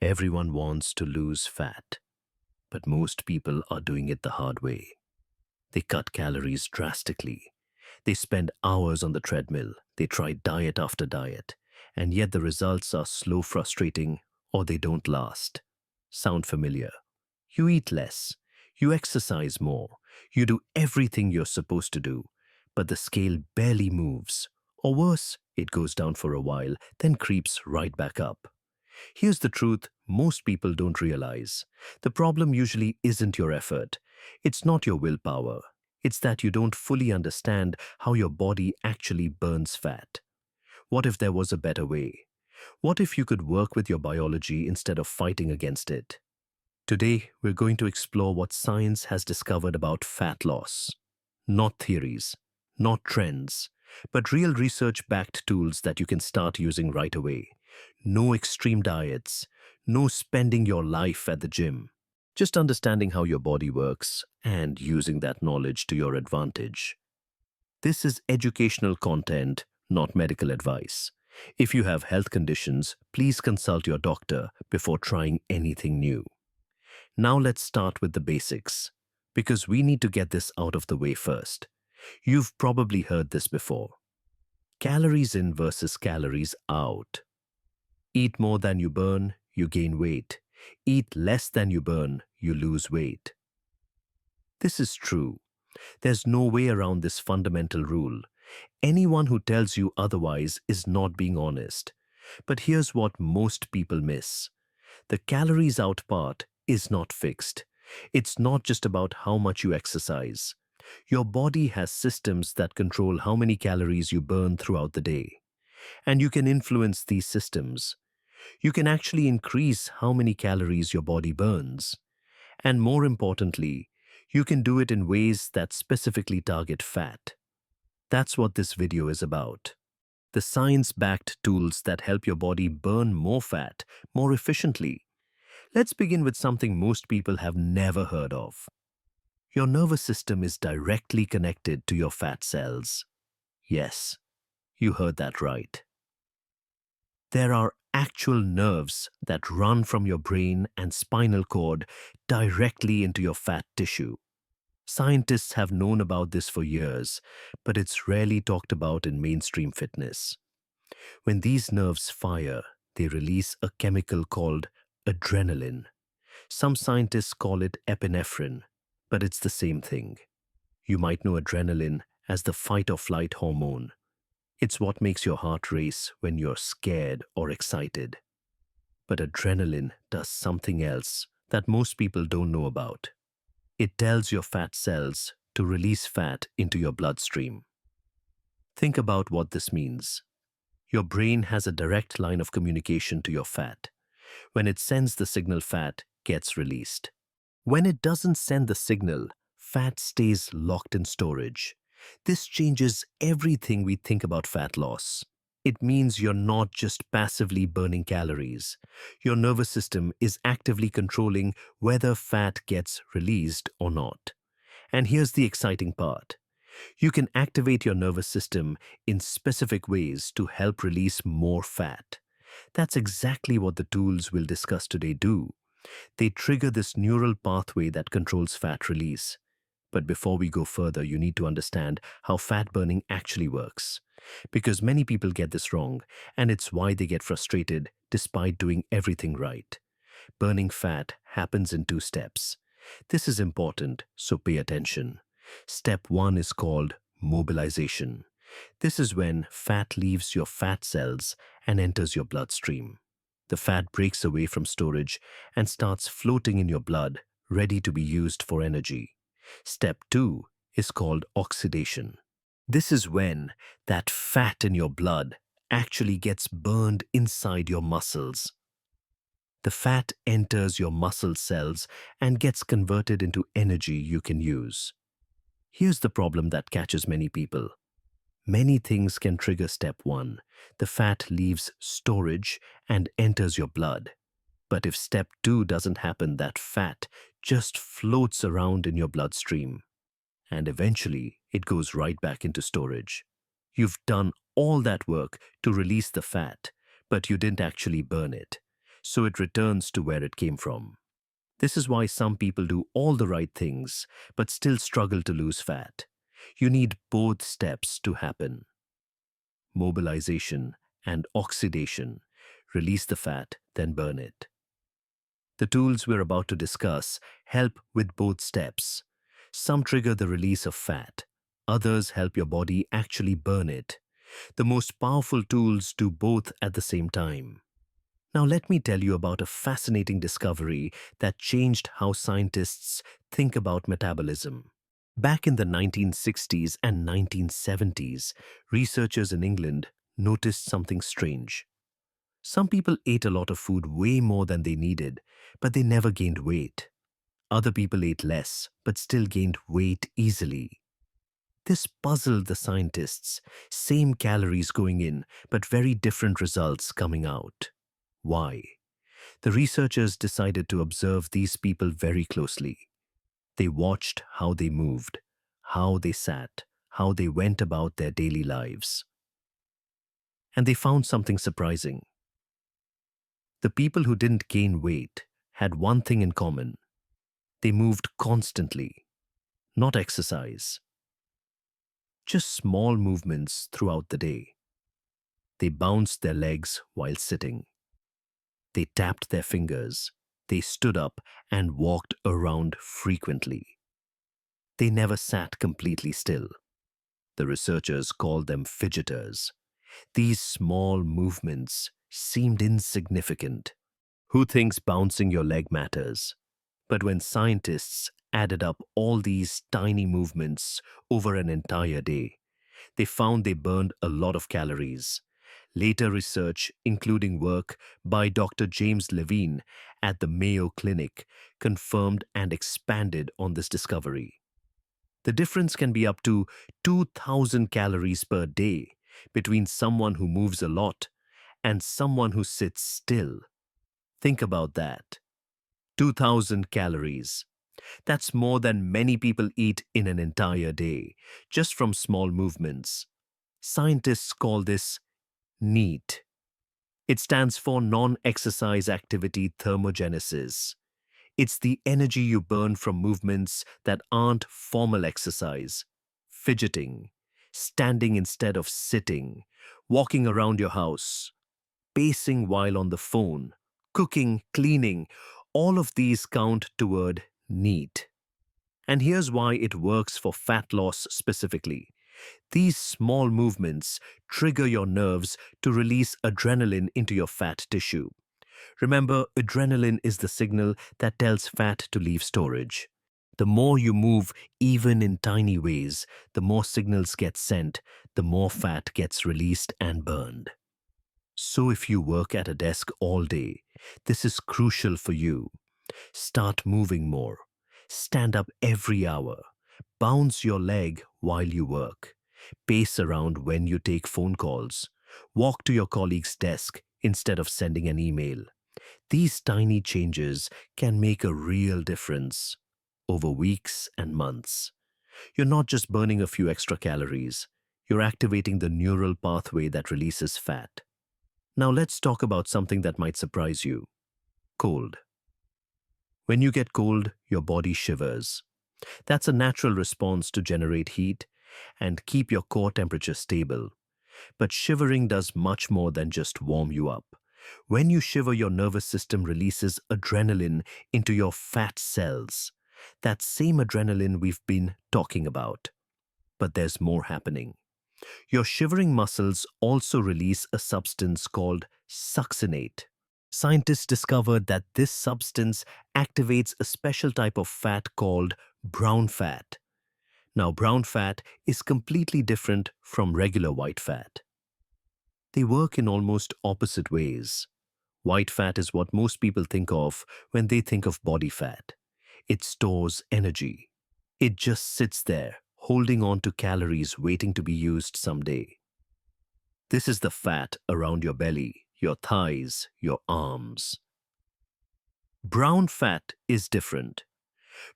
Everyone wants to lose fat, but most people are doing it the hard way. They cut calories drastically. They spend hours on the treadmill. They try diet after diet, and yet the results are slow, frustrating, or they don't last. Sound familiar? You eat less. You exercise more. You do everything you're supposed to do, but the scale barely moves. Or worse, it goes down for a while, then creeps right back up. Here's the truth most people don't realize. The problem usually isn't your effort. It's not your willpower. It's that you don't fully understand how your body actually burns fat. What if there was a better way? What if you could work with your biology instead of fighting against it? Today, we're going to explore what science has discovered about fat loss. Not theories, not trends, but real research-backed tools that you can start using right away. No extreme diets, no spending your life at the gym. Just understanding how your body works and using that knowledge to your advantage. This is educational content, not medical advice. If you have health conditions, please consult your doctor before trying anything new. Now let's start with the basics, because we need to get this out of the way first. You've probably heard this before. Calories in versus calories out. Eat more than you burn, you gain weight. Eat less than you burn, you lose weight. This is true. There's no way around this fundamental rule. Anyone who tells you otherwise is not being honest. But here's what most people miss. The calories out part is not fixed. It's not just about how much you exercise. Your body has systems that control how many calories you burn throughout the day. And you can influence these systems. You can actually increase how many calories your body burns. And more importantly, you can do it in ways that specifically target fat. That's what this video is about. The science-backed tools that help your body burn more fat more efficiently. Let's begin with something most people have never heard of. Your nervous system is directly connected to your fat cells. Yes, you heard that right. There are actual nerves that run from your brain and spinal cord directly into your fat tissue. Scientists have known about this for years, but it's rarely talked about in mainstream fitness. When these nerves fire, they release a chemical called adrenaline. Some scientists call it epinephrine, but it's the same thing. You might know adrenaline as the fight or flight hormone. It's what makes your heart race when you're scared or excited. But adrenaline does something else that most people don't know about. It tells your fat cells to release fat into your bloodstream. Think about what this means. Your brain has a direct line of communication to your fat. When it sends the signal, fat gets released. When it doesn't send the signal, fat stays locked in storage. This changes everything we think about fat loss. It means you're not just passively burning calories. Your nervous system is actively controlling whether fat gets released or not. And here's the exciting part. You can activate your nervous system in specific ways to help release more fat. That's exactly what the tools we'll discuss today do. They trigger this neural pathway that controls fat release. But before we go further, you need to understand how fat burning actually works. Because many people get this wrong, and it's why they get frustrated despite doing everything right. Burning fat happens in 2 steps. This is important, so pay attention. Step 1 is called mobilization. This is when fat leaves your fat cells and enters your bloodstream. The fat breaks away from storage and starts floating in your blood, ready to be used for energy. Step 2 is called oxidation. This is when that fat in your blood actually gets burned inside your muscles. The fat enters your muscle cells and gets converted into energy you can use. Here's the problem that catches many people. Many things can trigger step 1. The fat leaves storage and enters your blood. But if step 2 doesn't happen, that fat just floats around in your bloodstream. And eventually, it goes right back into storage. You've done all that work to release the fat, but you didn't actually burn it. so it returns to where it came from. This is why some people do all the right things but still struggle to lose fat. You need both steps to happen: mobilization and oxidation. Release the fat, then burn it. The tools we're about to discuss help with both steps. Some trigger the release of fat, others help your body actually burn it. The most powerful tools do both at the same time. Now, let me tell you about a fascinating discovery that changed how scientists think about metabolism. Back in the 1960s and 1970s, researchers in England noticed something strange. Some people ate a lot of food way more than they needed, but they never gained weight. Other people ate less, but still gained weight easily. This puzzled the scientists. Same calories going in, but very different results coming out. Why? The researchers decided to observe these people very closely. They watched how they moved, how they sat, how they went about their daily lives. And they found something surprising. The people who didn't gain weight had one thing in common. They moved constantly, not exercise. Just small movements throughout the day. They bounced their legs while sitting. They tapped their fingers. They stood up and walked around frequently. They never sat completely still. The researchers called them fidgeters. These small movements seemed insignificant. Who thinks bouncing your leg matters? But when scientists added up all these tiny movements over an entire day, they found they burned a lot of calories. Later research, including work by Dr. James Levine at the Mayo Clinic, confirmed and expanded on this discovery. The difference can be up to 2,000 calories per day between someone who moves a lot and someone who sits still. Think about that. 2,000 calories. That's more than many people eat in an entire day, just from small movements. Scientists call this NEAT. It stands for non-exercise activity thermogenesis. It's the energy you burn from movements that aren't formal exercise. Fidgeting, standing instead of sitting, walking around your house, pacing while on the phone, cooking, cleaning, all of these count toward NEAT. And here's why it works for fat loss specifically. These small movements trigger your nerves to release adrenaline into your fat tissue. Remember, adrenaline is the signal that tells fat to leave storage. The more you move, even in tiny ways, the more signals get sent, the more fat gets released and burned. So if you work at a desk all day, this is crucial for you. Start moving more. Stand up every hour. Bounce your leg while you work. Pace around when you take phone calls. Walk to your colleague's desk instead of sending an email. These tiny changes can make a real difference over weeks and months. You're not just burning a few extra calories, you're activating the neural pathway that releases fat. Now let's talk about something that might surprise you: cold. When you get cold, your body shivers. That's a natural response to generate heat and keep your core temperature stable. But shivering does much more than just warm you up. When you shiver, your nervous system releases adrenaline into your fat cells. That same adrenaline we've been talking about. But there's more happening. Your shivering muscles also release a substance called succinate. Scientists discovered that this substance activates a special type of fat called brown fat. Now, brown fat is completely different from regular white fat. They work in almost opposite ways. White fat is what most people think of when they think of body fat. It stores energy. It just sits there, holding on to calories waiting to be used someday. This is the fat around your belly, your thighs, your arms. Brown fat is different.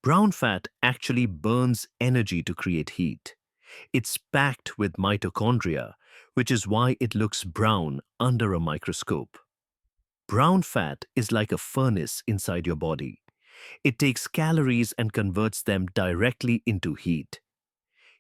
Brown fat actually burns energy to create heat. It's packed with mitochondria, which is why it looks brown under a microscope. Brown fat is like a furnace inside your body. It takes calories and converts them directly into heat.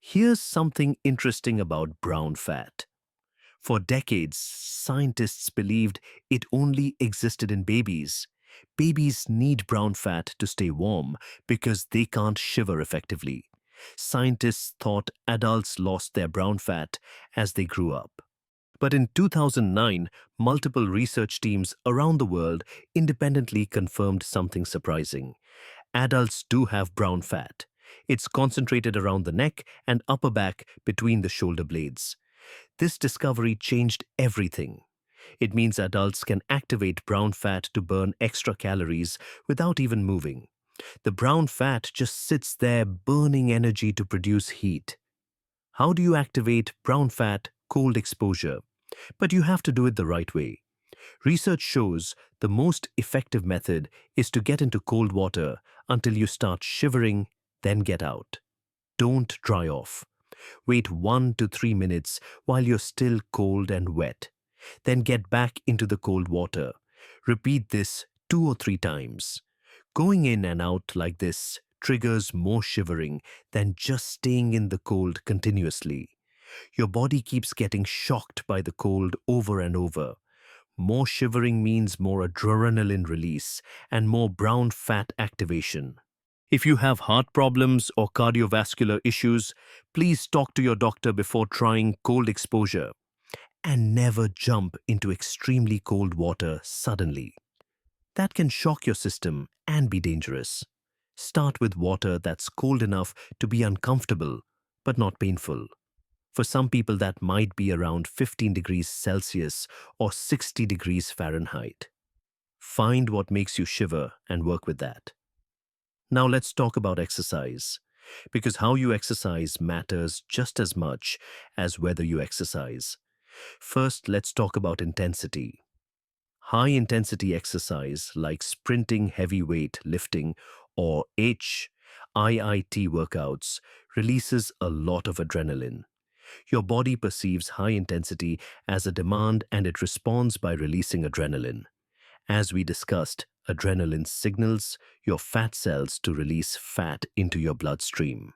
Here's something interesting about brown fat. For decades, scientists believed it only existed in babies. Babies need brown fat to stay warm because they can't shiver effectively. Scientists thought adults lost their brown fat as they grew up. But in 2009, multiple research teams around the world independently confirmed something surprising. Adults do have brown fat. It's concentrated around the neck and upper back between the shoulder blades. This discovery changed everything. It means adults can activate brown fat to burn extra calories without even moving. The brown fat just sits there burning energy to produce heat. How do you activate brown fat cold exposure? But you have to do it the right way. Research shows the most effective method is to get into cold water until you start shivering, then get out. Don't dry off. Wait 1 to 3 minutes while you're still cold and wet. Then get back into the cold water. Repeat this 2 or 3 times. Going in and out like this triggers more shivering than just staying in the cold continuously. Your body keeps getting shocked by the cold over and over. More shivering means more adrenaline release and more brown fat activation. If you have heart problems or cardiovascular issues, please talk to your doctor before trying cold exposure. And never jump into extremely cold water suddenly. That can shock your system and be dangerous. Start with water that's cold enough to be uncomfortable, but not painful. For some people, that might be around 15 degrees Celsius or 60 degrees Fahrenheit. Find what makes you shiver and work with that. Now let's talk about exercise, because how you exercise matters just as much as whether you exercise. First, let's talk about intensity. High-intensity exercise like sprinting, heavy weight lifting, or HIIT workouts releases a lot of adrenaline. Your body perceives high intensity as a demand and it responds by releasing adrenaline. As we discussed, adrenaline signals your fat cells to release fat into your bloodstream.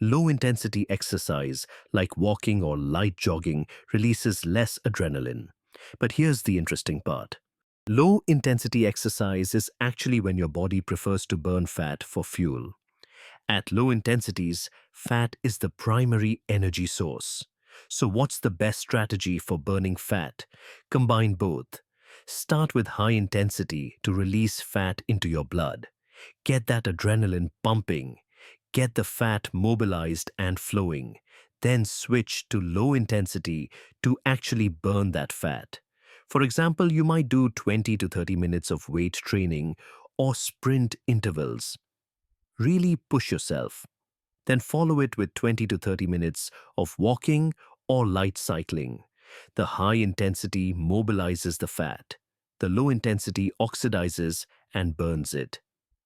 Low-intensity exercise like walking or light jogging releases less adrenaline. But here's the interesting part. Low-intensity exercise is actually when your body prefers to burn fat for fuel. At low intensities, fat is the primary energy source. So what's the best strategy for burning fat? Combine both. Start with high intensity to release fat into your blood. Get that adrenaline pumping. Get the fat mobilized and flowing. Then switch to low intensity to actually burn that fat. For example, you might do 20 to 30 minutes of weight training or sprint intervals. Really push yourself. Then follow it with 20 to 30 minutes of walking or light cycling. The high intensity mobilizes the fat. The low intensity oxidizes and burns it.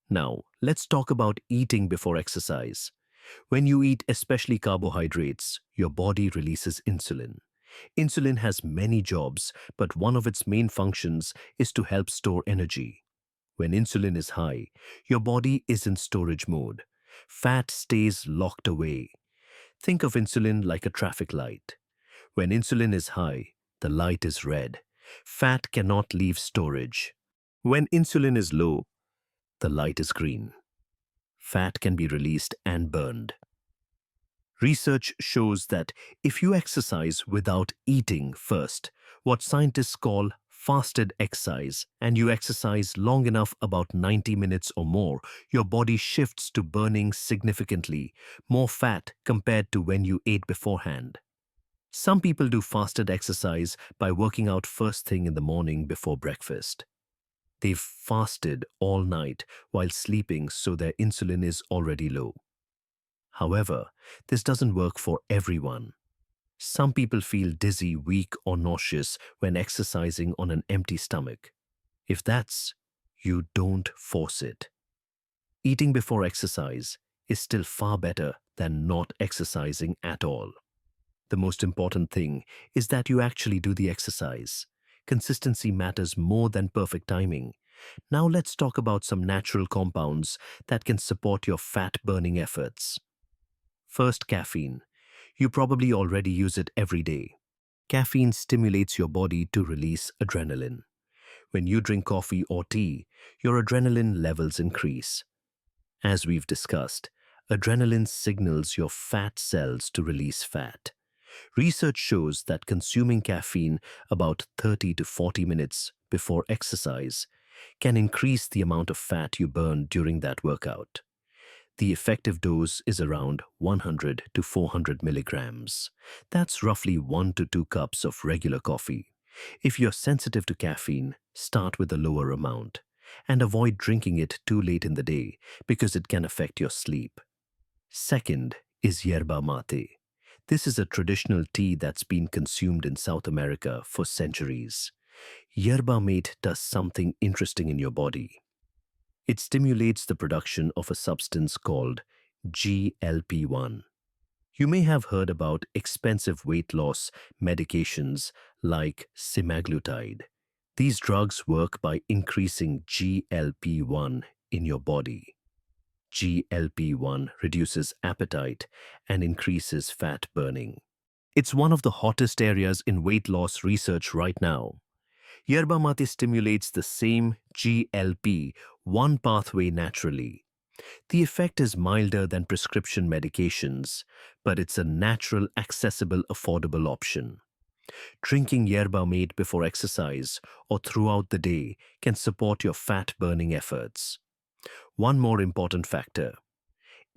Now, let's talk about eating before exercise. When you eat especially carbohydrates, your body releases insulin. Insulin has many jobs, but one of its main functions is to help store energy. When insulin is high, your body is in storage mode. Fat stays locked away. Think of insulin like a traffic light. When insulin is high, the light is red. Fat cannot leave storage. When insulin is low, the light is green. Fat can be released and burned. Research shows that if you exercise without eating first, what scientists call fasted exercise, and you exercise long enough, about 90 minutes or more, your body shifts to burning significantly more fat compared to when you ate beforehand. Some people do fasted exercise by working out first thing in the morning before breakfast. They've fasted all night while sleeping, so their insulin is already low. However, this doesn't work for everyone. Some people feel dizzy, weak, or nauseous when exercising on an empty stomach. If that's you, don't force it. Eating before exercise is still far better than not exercising at all. The most important thing is that you actually do the exercise. Consistency matters more than perfect timing. Now let's talk about some natural compounds that can support your fat-burning efforts. First, caffeine. You probably already use it every day. Caffeine stimulates your body to release adrenaline. When you drink coffee or tea, your adrenaline levels increase. As we've discussed, adrenaline signals your fat cells to release fat. Research shows that consuming caffeine about 30 to 40 minutes before exercise can increase the amount of fat you burn during that workout. The effective dose is around 100 to 400 milligrams. That's roughly 1 to 2 cups of regular coffee. If you're sensitive to caffeine, start with a lower amount and avoid drinking it too late in the day because it can affect your sleep. Second is yerba mate. This is a traditional tea that's been consumed in South America for centuries. Yerba mate does something interesting in your body. It stimulates the production of a substance called GLP-1. You may have heard about expensive weight loss medications like semaglutide. These drugs work by increasing GLP-1 in your body. GLP-1 reduces appetite and increases fat burning. It's one of the hottest areas in weight loss research right now. Yerba mate stimulates the same GLP-1 pathway naturally. The effect is milder than prescription medications, but it's a natural, accessible, affordable option. Drinking yerba mate before exercise or throughout the day can support your fat-burning efforts. One more important factor: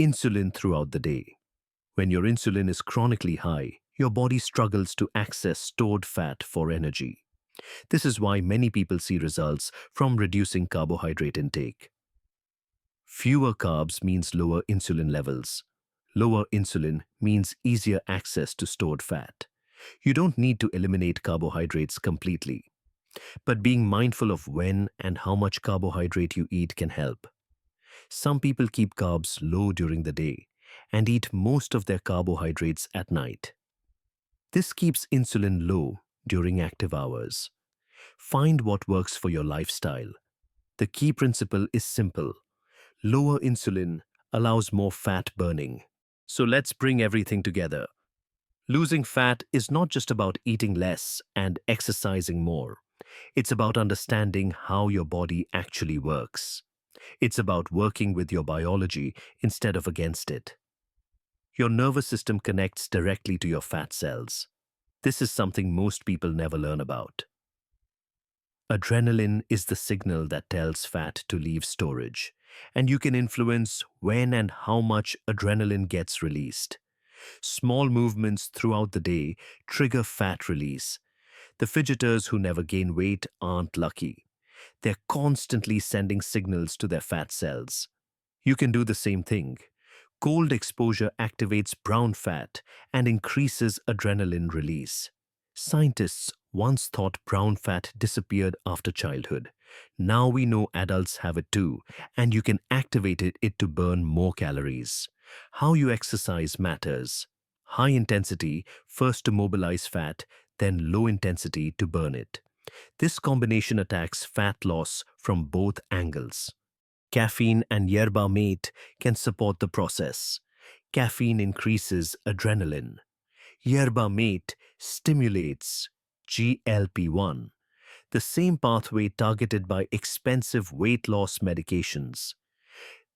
insulin throughout the day. When your insulin is chronically high, your body struggles to access stored fat for energy. This is why many people see results from reducing carbohydrate intake. Fewer carbs means lower insulin levels. Lower insulin means easier access to stored fat. You don't need to eliminate carbohydrates completely, but being mindful of when and how much carbohydrate you eat can help. Some people keep carbs low during the day and eat most of their carbohydrates at night. This keeps insulin low during active hours. Find what works for your lifestyle. The key principle is simple: lower insulin allows more fat burning. So let's bring everything together. Losing fat is not just about eating less and exercising more. It's about understanding how your body actually works. It's about working with your biology instead of against it. Your nervous system connects directly to your fat cells. This is something most people never learn about. Adrenaline is the signal that tells fat to leave storage, and you can influence when and how much adrenaline gets released. Small movements throughout the day trigger fat release. The fidgeters who never gain weight aren't lucky. They're constantly sending signals to their fat cells. You can do the same thing. Cold exposure activates brown fat and increases adrenaline release. Scientists once thought brown fat disappeared after childhood. Now we know adults have it too, and you can activate it to burn more calories. How you exercise matters. High intensity, first to mobilize fat, then low intensity to burn it. This combination attacks fat loss from both angles. Caffeine and yerba mate can support the process. Caffeine increases adrenaline. Yerba mate stimulates GLP-1, the same pathway targeted by expensive weight loss medications.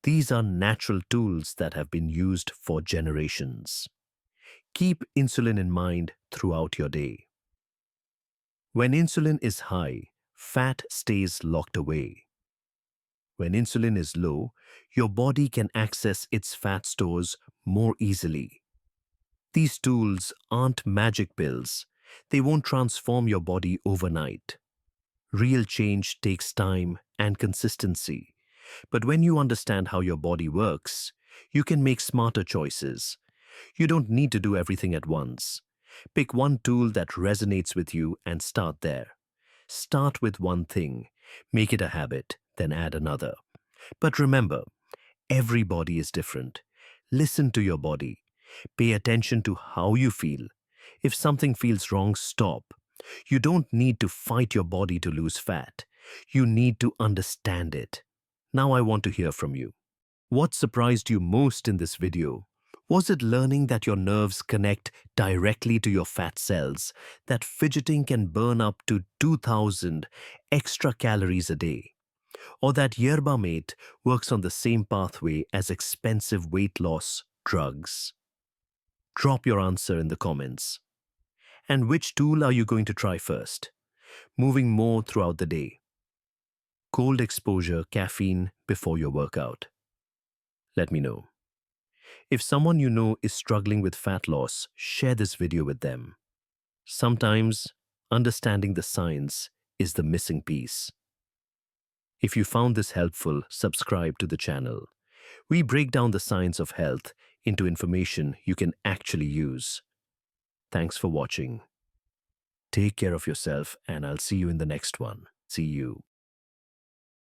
These are natural tools that have been used for generations. Keep insulin in mind throughout your day. When insulin is high, fat stays locked away. When insulin is low, your body can access its fat stores more easily. These tools aren't magic pills. They won't transform your body overnight. Real change takes time and consistency. But when you understand how your body works, you can make smarter choices. You don't need to do everything at once. Pick one tool that resonates with you and start there. Start with one thing, make it a habit, then add another. But remember, every body is different. Listen to your body. Pay attention to how you feel. If something feels wrong, stop. You don't need to fight your body to lose fat. You need to understand it. Now I want to hear from you. What surprised you most in this video? Was it learning that your nerves connect directly to your fat cells, that fidgeting can burn up to 2,000 extra calories a day, or that yerba mate works on the same pathway as expensive weight loss drugs? Drop your answer in the comments. And which tool are you going to try first? Moving more throughout the day. Cold exposure caffeine before your workout. Let me know. If someone you know is struggling with fat loss, share this video with them. Sometimes, understanding the science is the missing piece. If you found this helpful, subscribe to the channel. We break down the science of health into information you can actually use. Thanks for watching. Take care of yourself, and I'll see you in the next one. See you.